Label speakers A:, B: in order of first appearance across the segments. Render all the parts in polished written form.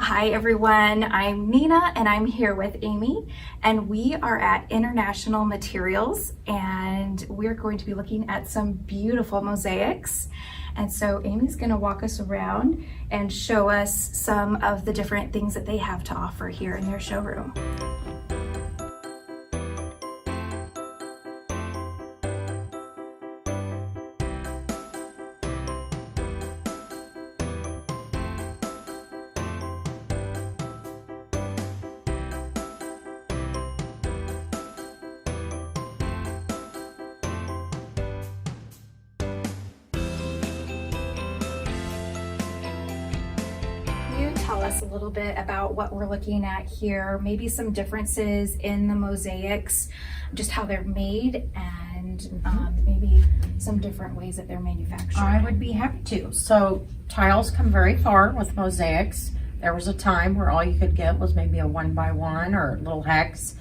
A: Hi everyone, I'm Nina and I'm here with Amy, and we are at International Materials and we're going to be looking at some beautiful mosaics. And so Amy's going to walk us around and show us some of the different things that they have to offer here in their showroom. Tell us a little bit about what we're looking at here, maybe some differences in the mosaics, just how they're made, and maybe some different ways that they're manufactured.
B: I would be happy to. So tiles come very far with mosaics. There was a time where all you could get was maybe a 1x1 or a little hex.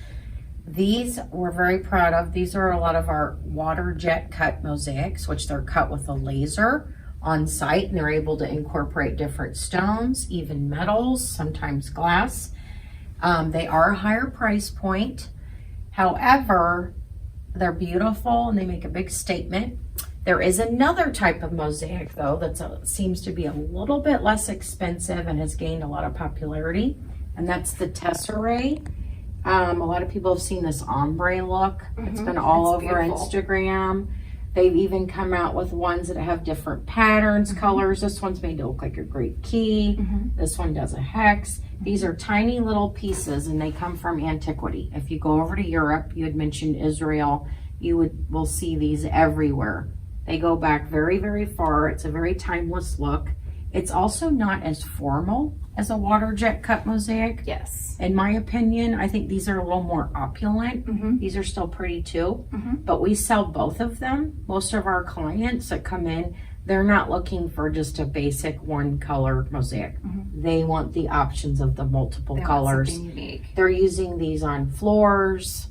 B: These we're very proud of. These are a lot of our water jet cut mosaics, which they're cut with a laser on site, and they're able to incorporate different stones, even metals, sometimes glass. They are a higher price point. However, they're beautiful and they make a big statement. There is another type of mosaic though that seems to be a little bit less expensive and has gained a lot of popularity, and that's the tesserae. A lot of people have seen this ombre look. It's been all over Instagram. They've even come out with ones that have different patterns, colors. This one's made to look like a Greek key. This one does a hex. These are tiny little pieces and they come from antiquity. If you go over to Europe, you had mentioned Israel, will see these everywhere. They go back very, very far. It's a very timeless look. It's also not as formal as a water jet cut mosaic.
A: Yes.
B: In my opinion, I think these are a little more opulent. These are still pretty too, but we sell both of them. Most of our clients that come in, they're not looking for just a basic one color mosaic. They want the options of the multiple colors. They're using these on floors,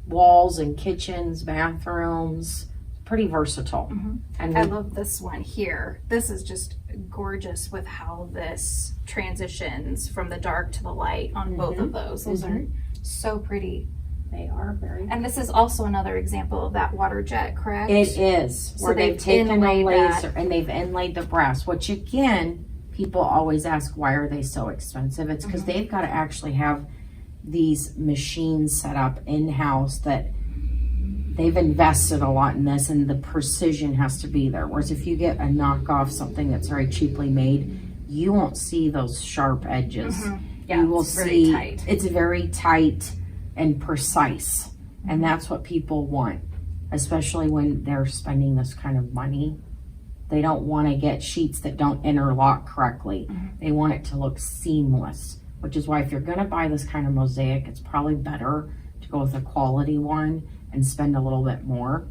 B: walls in kitchens, bathrooms. Pretty versatile. And
A: I love this one here. This is just gorgeous with how this transitions from the dark to the light on both of those. Those are so pretty.
B: They are very.
A: And this is also another example of that water jet, correct?
B: It is.
A: So
B: where they've taken a laser
A: that.
B: and they've inlaid the brass, which again, people always ask, why are they so expensive? It's because they've got to actually have these machines set up in-house that they've invested a lot in this, and the precision has to be there. Whereas if you get a knockoff, something that's very cheaply made, you won't see those sharp edges.
A: Yeah,
B: you will see
A: tight.
B: It's very tight and precise, and that's what people want, especially when they're spending this kind of money. They don't want to get sheets that don't interlock correctly. They want it to look seamless, which is why if you're going to buy this kind of mosaic, it's probably better to go with a quality one and spend a little bit more.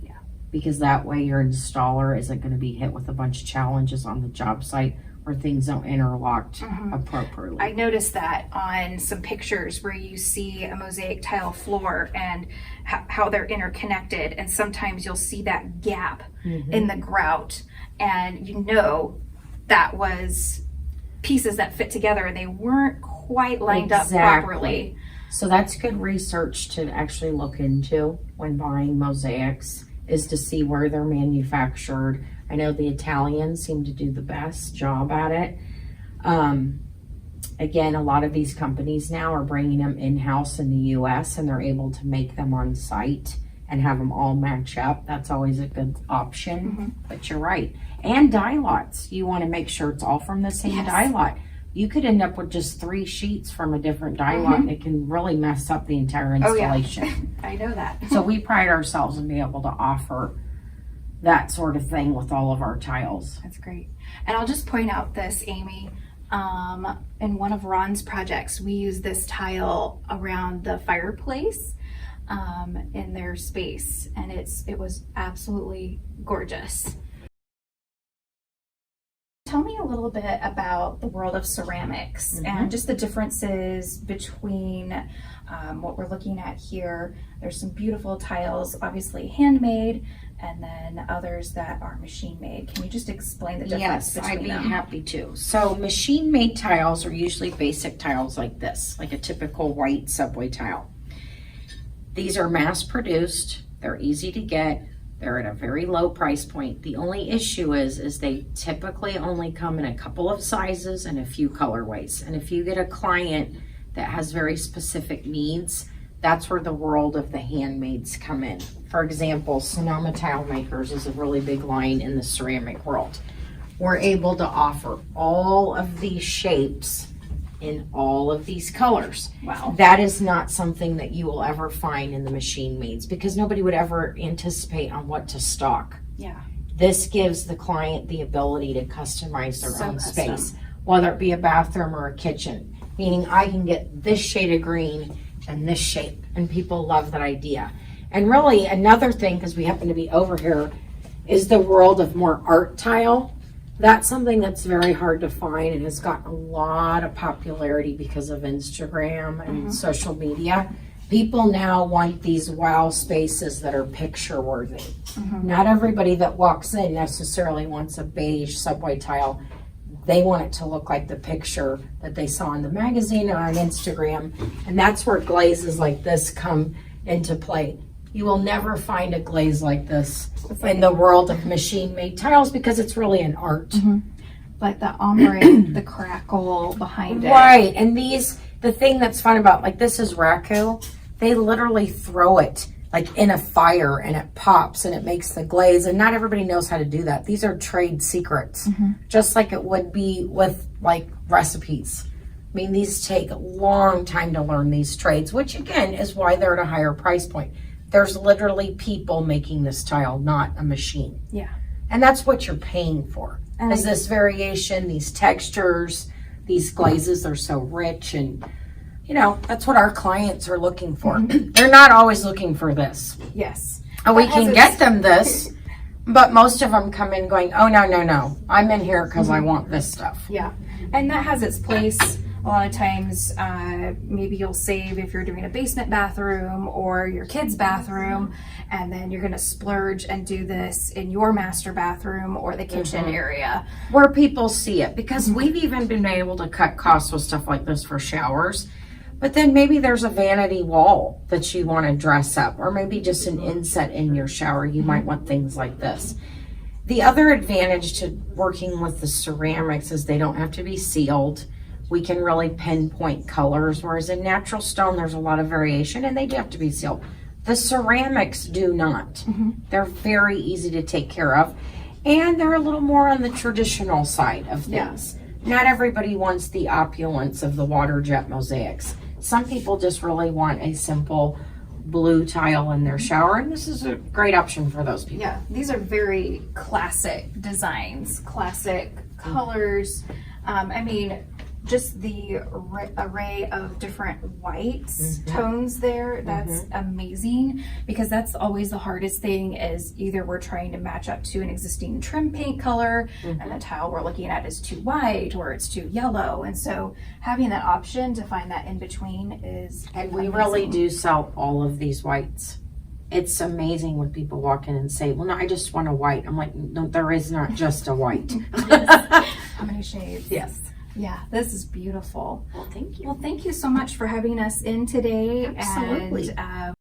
A: Yeah.
B: Because that way your installer isn't going to be hit with a bunch of challenges on the job site where things don't interlock appropriately.
A: I noticed that on some pictures where you see a mosaic tile floor and how they're interconnected, and sometimes you'll see that gap in the grout, and you know that was pieces that fit together and they weren't quite lined up properly.
B: So that's good research to actually look into when buying mosaics, is to see where they're manufactured. I know the Italians seem to do the best job at it. Again, a lot of these companies now are bringing them in-house in the US, and they're able to make them on site and have them all match up. That's always a good option, but you're right. And dye lots. You want to make sure it's all from the same dye lot. You could end up with just 3 sheets from a different dye lot, and it can really mess up the entire installation.
A: I know that.
B: So we pride ourselves in being able to offer that sort of thing with all of our tiles.
A: That's great. And I'll just point out this, Amy. In one of Ron's projects, we used this tile around the fireplace in their space, and it was absolutely gorgeous. Tell me a little bit about the world of ceramics and just the differences between what we're looking at here. There's some beautiful tiles, obviously handmade, and then others that are machine made. Can you just explain the difference
B: Yes,
A: between
B: I'd be
A: them?
B: happy to. So machine made tiles are usually basic tiles like this, like a typical white subway tile. These are mass produced, they're easy to get, they're at a very low price point. The only issue is they typically only come in a couple of sizes and a few colorways. And if you get a client that has very specific needs, that's where the world of the handmaids come in. For example, Sonoma Tile Makers is a really big line in the ceramic world. We're able to offer all of these shapes in all of these colors.
A: Wow.
B: That is not something that you will ever find in the machine maids because nobody would ever anticipate on what to stock.
A: Yeah.
B: This gives the client the ability to customize their
A: So
B: own
A: custom.
B: space, whether it be a bathroom or a kitchen, meaning I can get this shade of green and this shape, and people love that idea. And really another thing, because we happen to be over here, is the world of more art tile. That's something that's very hard to find and has gotten a lot of popularity because of Instagram and social media. People now want these wow spaces that are picture worthy. Not everybody that walks in necessarily wants a beige subway tile. They want it to look like the picture that they saw in the magazine or on Instagram. And that's where glazes like this come into play. You will never find a glaze like this in the world of machine-made tiles because it's really an art.
A: Like the ombre, the crackle behind it.
B: Right, and the thing that's fun about, like this is raku, they literally throw it like in a fire and it pops and it makes the glaze, and not everybody knows how to do that. These are trade secrets, just like it would be with like recipes. I mean, these take a long time to learn these trades, which again is why they're at a higher price point. There's literally people making this tile, not a machine.
A: Yeah.
B: And that's what you're paying for.
A: And
B: Is this variation, these textures, these glazes are so rich, and you know, that's what our clients are looking for. They're not always looking for this.
A: Yes.
B: And we
A: That
B: can
A: has
B: get them this, but most of them come in going, oh, no. I'm in here because I want this stuff.
A: Yeah. And that has its place. A lot of times, maybe you'll save if you're doing a basement bathroom or your kid's bathroom, and then you're going to splurge and do this in your master bathroom or the kitchen area.
B: Where people see it, because we've even been able to cut costs with stuff like this for showers. But then maybe there's a vanity wall that you want to dress up, or maybe just an inset in your shower. You might want things like this. The other advantage to working with the ceramics is they don't have to be sealed. We can really pinpoint colors, whereas in natural stone, there's a lot of variation and they do have to be sealed. The ceramics do not. They're very easy to take care of, and they're a little more on the traditional side of things. Not everybody wants the opulence of the waterjet mosaics. Some people just really want a simple blue tile in their shower, and this is a great option for those people.
A: Yeah, these are very classic designs, classic colors. I mean, just the array of different whites, tones there, that's amazing, because that's always the hardest thing, is either we're trying to match up to an existing trim paint color and the tile we're looking at is too white or it's too yellow, and so having that option to find that in between is
B: And we
A: amazing.
B: really do sell all of these whites. It's amazing when people walk in and say, well, no, I just want a white. I'm like, no, there is not just a white.
A: How many shades?
B: Yes.
A: Yeah, this is beautiful.
B: Well, thank you.
A: Well, thank you so much for having us in today.
B: Absolutely.
A: And